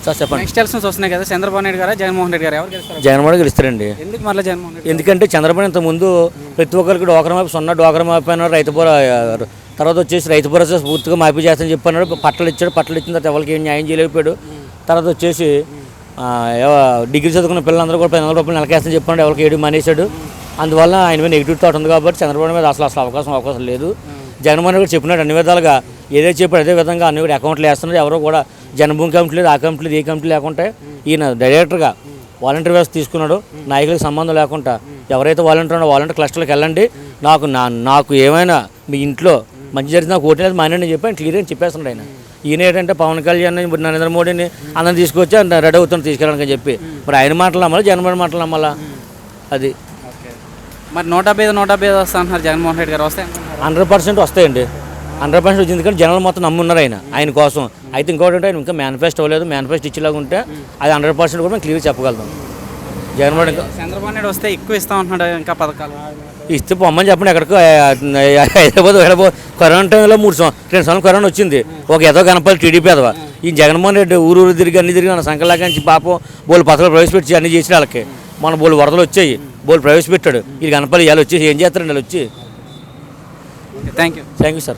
Sir చెప్పండి. Next elections వస్తున్నాయి కదా, చంద్రబాబు నాయుడు గారా జగన్మోహన్ రెడ్డి గారు ఎవరు గెలుస్తారు? జగన్మోహన్ గెలుస్తారండి. ఎందుకు మళ్ళీ జగన్మోహన్ రెడ్డి? ఎందుకంటే చంద్రబాబు ఇంత ముందు ప్రతి ఒక్కరికి డోకరా మాపి సున్నా డోకరా మాపి అన్నారు. తర్వాత వచ్చేసి రైతు భరోసా పూర్తిగా మాఫీ చేస్తానని చెప్పన్నాడు. పట్టలు ఇచ్చాడు. పట్టలు ఇచ్చిన తర్వాత ఎవరికి ఏం న్యాయం చేయలేకపోయాడు. తర్వాత వచ్చేసి డిగ్రీ చదువుకున్న పిల్లలందరూ కూడా 10,000 రూపాయలు నెలకేస్తానని చెప్పాడు. ఎవరికి ఏడు మానేశాడు. అందువల్ల ఆయన మీద నెగిటివ్ థాట్ ఉంది కాబట్టి చంద్రబాబు మీద అసలు అవకాశం లేదు. జగన్మోహన్ రెడ్డి చెప్పినాడు అన్ని విధాలుగా ఏదైతే చెప్పాడు అదే విధంగా అన్ని కూడా అకౌంట్లు వేస్తున్నారు. ఎవరో కూడా జనభూమి కమిటీ లేదు, ఆ కమిటీ లేదు, ఏ కమిటీ లేకుండా ఈయన డైరెక్టర్గా వాలంటీర్ వ్యవస్థ తీసుకున్నాడు. నాయకులకు సంబంధం లేకుండా ఎవరైతే వాలంటీర్ ఉన్నారో వాలంటీర్ క్లస్టర్లకు వెళ్ళండి, నాకు ఏమైనా మీ ఇంట్లో మంచి జరిగితే నాకు ఓటు లేదు మానేని చెప్పి ఆయన క్లియర్గా చెప్పేస్తున్నాడు. ఆయన ఈయన ఏంటంటే పవన్ కళ్యాణ్ నరేంద్ర మోడీని అందరిని తీసుకొచ్చి రెడీ అవుతుంది తీసుకెళ్ళడానికి చెప్పి మరి ఆయన మాటలు నమ్మాలి, జగన్మోహన్ మాటలు నమ్మాలా? అది మరి 175 వస్తా అంటున్నారు జగన్మోహన్ రెడ్డి గారు, వస్తే 100% వస్తాయండి. 100% వచ్చింది. ఎందుకంటే జనాలు మొత్తం నమ్మున్నారు ఆయన కోసం. అయితే ఇంకోటి అంటే ఆయన ఇంకా మేనిఫెస్టో అవ్వలేదు. మేనిఫెస్టో ఇచ్చేలాగా ఉంటే అది 100% కూడా మేము క్లియర్ చెప్పగలుగుతాం. జగన్మోహన్ చంద్రబాబు నాయుడు వస్తే ఎక్కువ ఇస్తా ఉంటున్నాడు ఇంకా పథకాలు. ఇస్తే పొమ్మని చెప్పండి. ఎక్కడికో హైదరాబాద్ కరోనా టైంలో 2 సంవత్సరాలు కరోనా వచ్చింది. ఒక ఏదో కనపల్లి టీడీపీ ఎదవా. ఈ జగన్మోహన్ రెడ్డి ఊరు తిరిగి అన్ని తిరిగి మన సంఖ్యలాగా నుంచి పాపం బోలు పథకాలు ప్రవేశపెట్టి అన్ని చేసిన వాళ్ళకి మన బోలు వరదలు వచ్చాయి. బోలు ప్రవేశపెట్టాడు. ఇది కనపల్లి వాళ్ళు వచ్చేసి ఏం చేస్తారండి వాళ్ళు వచ్చి. Thank you sir.